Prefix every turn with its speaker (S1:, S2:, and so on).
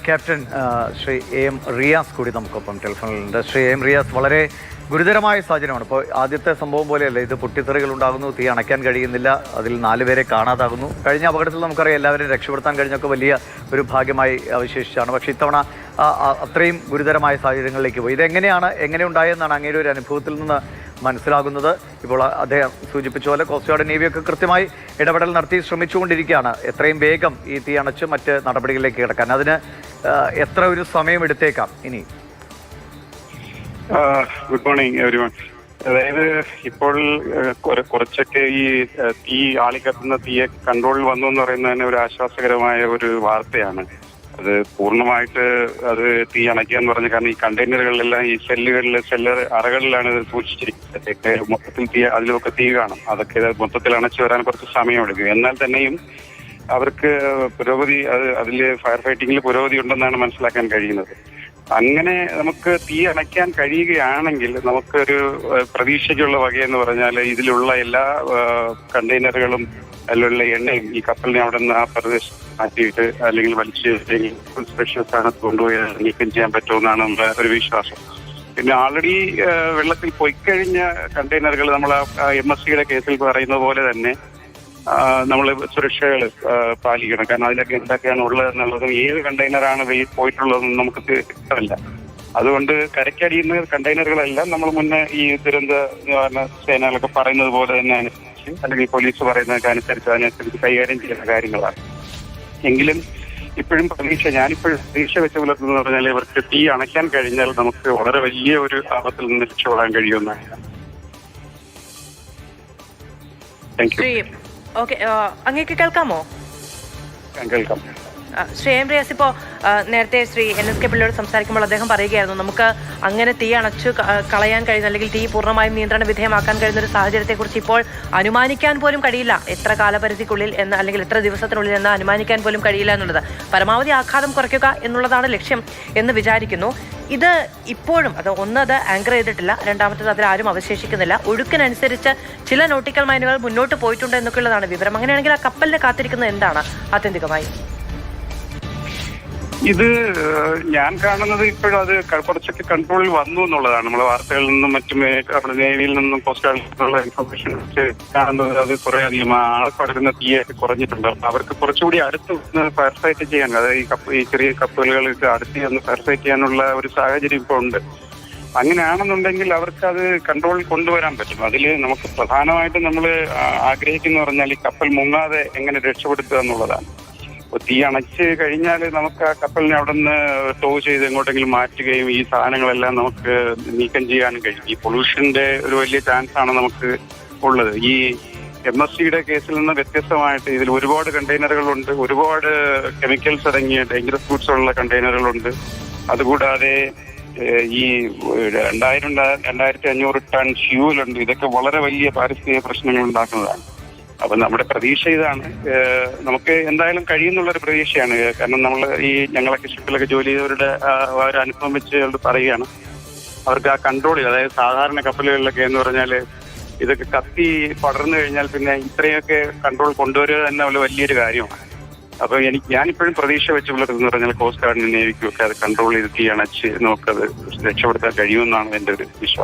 S1: Captain Shri M Riyas കൂടി നമുക്കൊപ്പം ടെലിഫോണിലുണ്ട്. Shri M Riyas, വളരെ ഗുരുതരമായ സാഹചര്യമാണ്. ഇപ്പോൾ ആദ്യത്തെ സംഭവം പോലെയല്ല ഇത്. പൊട്ടിത്തെറികൾ ഉണ്ടാകുന്നു, തീ അണയ്ക്കാൻ കഴിയുന്നില്ല, അതിൽ 4 പേരെ കാണാതാകുന്നു. കഴിഞ്ഞ അപകടത്തിൽ നമുക്കറിയാം എല്ലാവരെയും രക്ഷപ്പെടുത്താൻ കഴിഞ്ഞൊക്കെ വലിയ ഒരു ഭാഗ്യമായി അവശേഷിച്ചാണ്. പക്ഷേ ഇത്തവണ അത്രയും ഗുരുതരമായ സാഹചര്യങ്ങളിലേക്ക് പോയി. എങ്ങനെ ഉണ്ടായെന്നാണ് അങ്ങയുടെ ഒരു അനുഭവത്തിൽ നിന്ന് മനസ്സിലാകുന്നത്? ഇപ്പോൾ അദ്ദേഹം സൂചിപ്പിച്ച പോലെ കോസ്റ്റ് ഗാർഡ്, നേവിയൊക്കെ കൃത്യമായി ഇടപെടൽ നടത്തി ശ്രമിച്ചുകൊണ്ടിരിക്കുകയാണ് എത്രയും വേഗം ഈ തീ അണച്ച് മറ്റ് നടപടികളിലേക്ക് കിടക്കാൻ. അതിന് എത്ര ഒരു സമയം എടുത്തേക്കാം ഇനി?
S2: Good morning everyone. അതായത് ഇപ്പോൾ കുറച്ചൊക്കെ ഈ തീ ആളിക്കത്തുന്ന തീയെ കൺട്രോളിൽ വന്നു എന്ന് പറയുന്നത് തന്നെ ഒരു ആശ്വാസകരമായ ഒരു വാർത്തയാണ്. അത് പൂർണ്ണമായിട്ട് അത് തീ അണയ്ക്കുക എന്ന് പറഞ്ഞു. കാരണം ഈ കണ്ടെയ്നറുകളിലെല്ലാം ഈ സെല്ലർ അറകളിലാണ് സൂക്ഷിച്ചിരിക്കുന്നത്. മൊത്തത്തിൽ അതിലൊക്കെ തീ കാണും. അതൊക്കെ മൊത്തത്തിൽ അണച്ചു വരാൻ കുറച്ച് സമയമെടുക്കും. എന്നാൽ തന്നെയും അവർക്ക് അതില് ഫയർ ഫൈറ്റിംഗിൽ പുരോഗതി ഉണ്ടെന്നാണ് മനസ്സിലാക്കാൻ കഴിയുന്നത്. അങ്ങനെ നമുക്ക് തീ അണയ്ക്കാൻ കഴിയുകയാണെങ്കിൽ നമുക്കൊരു പ്രതീക്ഷയ്ക്കുള്ള വകയെന്ന് പറഞ്ഞാൽ ഇതിലുള്ള എല്ലാ കണ്ടെയ്നറുകളും അതിലുള്ള എണ്ണയും ഈ കപ്പലിനെ അവിടെ നിന്ന് ആ പ്രദേശം മാറ്റിയിട്ട് അല്ലെങ്കിൽ വലിച്ച് സ്പെഷ്യൽ സ്ഥാനത്ത് കൊണ്ടുപോയി നീക്കം ചെയ്യാൻ പറ്റുമെന്നാണ് നമ്മുടെ ഒരു വിശ്വാസം. പിന്നെ ആൾറെഡി വെള്ളത്തിൽ പൊയ്ക്കഴിഞ്ഞ കണ്ടെയ്നറുകൾ നമ്മൾ MSCയുടെ കേസിൽ പറയുന്നത് പോലെ തന്നെ നമ്മൾ സുരക്ഷകൾ പാലിക്കണം. കാരണം അതിലൊക്കെ എന്തൊക്കെയാണ് ഉള്ളത് എന്നുള്ളതും ഏത് കണ്ടെയ്നറാണ് പോയിട്ടുള്ളതെന്നും നമുക്ക് വ്യക്തമല്ല. അതുകൊണ്ട് കരയ്ക്കടിയുന്ന കണ്ടെയ്നറുകളെല്ലാം നമ്മൾ മുന്നേ ഈ ദുരന്ത നിവാരണ സേനകളൊക്കെ പറയുന്നത് പോലെ തന്നെ അനുസരിച്ച്, അല്ലെങ്കിൽ പോലീസ് പറയുന്നതൊക്കെ അതിനനുസരിച്ച് കൈകാര്യം ചെയ്യുന്ന കാര്യങ്ങളാണ്. എങ്കിലും ഇപ്പോഴും ഞാനിപ്പോഴും പ്രതീക്ഷ വെച്ച് പുലർത്തുന്നത് പറഞ്ഞാൽ ഇവർക്ക് തീ അണയ്ക്കാൻ കഴിഞ്ഞാൽ നമുക്ക് വളരെ വലിയ ഒരു ആപത്തിൽ നിന്ന് രക്ഷപ്പെടാൻ കഴിയുമെന്നാണ്. Thank you.
S3: ഓക്കെ, അങ്ങേക്ക് കേൾക്കാമോ?
S2: കേൾക്കാം.
S3: ശ്രീ എം റിയാസ്, ഇപ്പോൾ നേരത്തെ ശ്രീ NSK പിള്ളയോട് സംസാരിക്കുമ്പോൾ അദ്ദേഹം പറയുകയായിരുന്നു നമുക്ക് അങ്ങനെ തീ അണച്ചു കളയാൻ കഴിയുന്ന, അല്ലെങ്കിൽ തീ പൂർണ്ണമായും നിയന്ത്രണ വിധേയമാക്കാൻ കഴിയുന്ന ഒരു സാഹചര്യത്തെക്കുറിച്ച് ഇപ്പോൾ അനുമാനിക്കാൻ പോലും കഴിയില്ല. എത്ര കാലപരിധിക്കുള്ളിൽ എന്ന്, അല്ലെങ്കിൽ എത്ര ദിവസത്തിനുള്ളിൽ എന്ന് അനുമാനിക്കാൻ പോലും കഴിയില്ല എന്നുള്ളത്. പരമാവധി ആഘാതം കുറയ്ക്കുക എന്നുള്ളതാണ് ലക്ഷ്യം എന്ന് വിചാരിക്കുന്നു. ഇത് ഇപ്പോഴും അത് ആങ്കർ ചെയ്തിട്ടില്ല, രണ്ടാമത്തേത് അതിൽ ആരും അവശേഷിക്കുന്നില്ല. ഒഴുക്കിനനുസരിച്ച് ചില നോട്ടിക്കൽ മൈനുകൾ മുന്നോട്ട് പോയിട്ടുണ്ട് എന്നൊക്കെയുള്ളതാണ് വിവരം. അങ്ങനെയാണെങ്കിൽ ആ കപ്പലിനെ കാത്തിരിക്കുന്നത് എന്താണ് ആത്യന്തികമായി?
S2: ഇത് ഞാൻ കാണുന്നത് ഇപ്പോഴും അത് കുറച്ചൊക്കെ കൺട്രോളിൽ വന്നു എന്നുള്ളതാണ്. നമ്മുടെ വാർത്തകളിൽ നിന്നും മറ്റും നമ്മുടെ നേവിയിൽ നിന്നും കോസ്റ്റ് ഗാർഡിൽ നിന്നുള്ള ഇൻഫർമേഷൻ വെച്ച് കാണുന്നത് അത് കുറെ അധികം ആൾപ്പടരുന്ന തീയൊക്കെ കുറഞ്ഞിട്ടുണ്ട്. അവർക്ക് കുറച്ചുകൂടി അടുത്ത് ഫയർ ഫൈറ്റ് ചെയ്യാൻ, അതായത് ഈ ചെറിയ കപ്പലുകൾക്ക് അടുത്ത് വന്ന് ഫയർ ഫൈറ്റ് ചെയ്യാനുള്ള ഒരു സാഹചര്യം ഇപ്പോൾ ഉണ്ട്. അങ്ങനെയാണെന്നുണ്ടെങ്കിൽ അവർക്ക് അത് കൺട്രോളിൽ കൊണ്ടുവരാൻ പറ്റും. അതിൽ നമുക്ക് പ്രധാനമായിട്ടും നമ്മൾ ആഗ്രഹിക്കുന്ന പറഞ്ഞാൽ ഈ കപ്പൽ മുങ്ങാതെ എങ്ങനെ രക്ഷപ്പെടുത്തുക എന്നുള്ളതാണ്. തീ അണച്ച് കഴിഞ്ഞാൽ നമുക്ക് ആ കപ്പലിനെ അവിടെ നിന്ന് ടോ ചെയ്ത് എങ്ങോട്ടെങ്കിലും മാറ്റുകയും ഈ സാധനങ്ങളെല്ലാം നമുക്ക് നീക്കം ചെയ്യാനും കഴിയും. ഈ പൊല്യൂഷന്റെ ഒരു വലിയ ചാൻസ് ആണ് നമുക്ക് ഉള്ളത്. ഈ MSCയുടെ കേസിൽ നിന്ന് വ്യത്യസ്തമായിട്ട് ഇതിൽ ഒരുപാട് കണ്ടെയ്നറുകളുണ്ട്, ഒരുപാട് കെമിക്കൽസ് അടങ്ങിയ ഡേഞ്ചറസ് ഗുഡ്സ് ഉള്ള കണ്ടെയ്നറുകളുണ്ട്. അതുകൂടാതെ ഈ 2500 ടൺ ഫ്യൂവലുണ്ട്. ഇതൊക്കെ വളരെ വലിയ പാരിസ്ഥിതിക പ്രശ്നങ്ങൾ ഉണ്ടാക്കുന്നതാണ്. അപ്പൊ നമ്മുടെ പ്രതീക്ഷ ഇതാണ്. നമുക്ക് എന്തായാലും കഴിയുന്നുള്ളൊരു പ്രതീക്ഷയാണ്. കാരണം ഞങ്ങളൊക്കെ ഷിപ്പിലൊക്കെ ജോലി ചെയ്തവരുടെ ഒരു അനുഭവം വെച്ച് പറയുകയാണ്, അവർക്ക് ആ കൺട്രോൾ, അതായത് സാധാരണ കപ്പലുകളിലൊക്കെ എന്ന് പറഞ്ഞാൽ ഇതൊക്കെ കത്തി പടർന്നു കഴിഞ്ഞാൽ പിന്നെ ഇത്രയൊക്കെ കൺട്രോൾ കൊണ്ടുവരിക തന്നെ വലിയൊരു കാര്യമാണ്. അപ്പൊ ഞാനിപ്പോഴും പ്രതീക്ഷ വെച്ച് പുലർത്തുന്ന പറഞ്ഞാൽ കോസ്റ്റ് ഗാർഡിനും നേവിക്കും ഒക്കെ അത് കൺട്രോൾ ചെയ്ത് തീ അണച്ച് നമുക്കത് രക്ഷപ്പെടുത്താൻ കഴിയുമെന്നാണ് എൻ്റെ ഒരു വിശ്വാസം.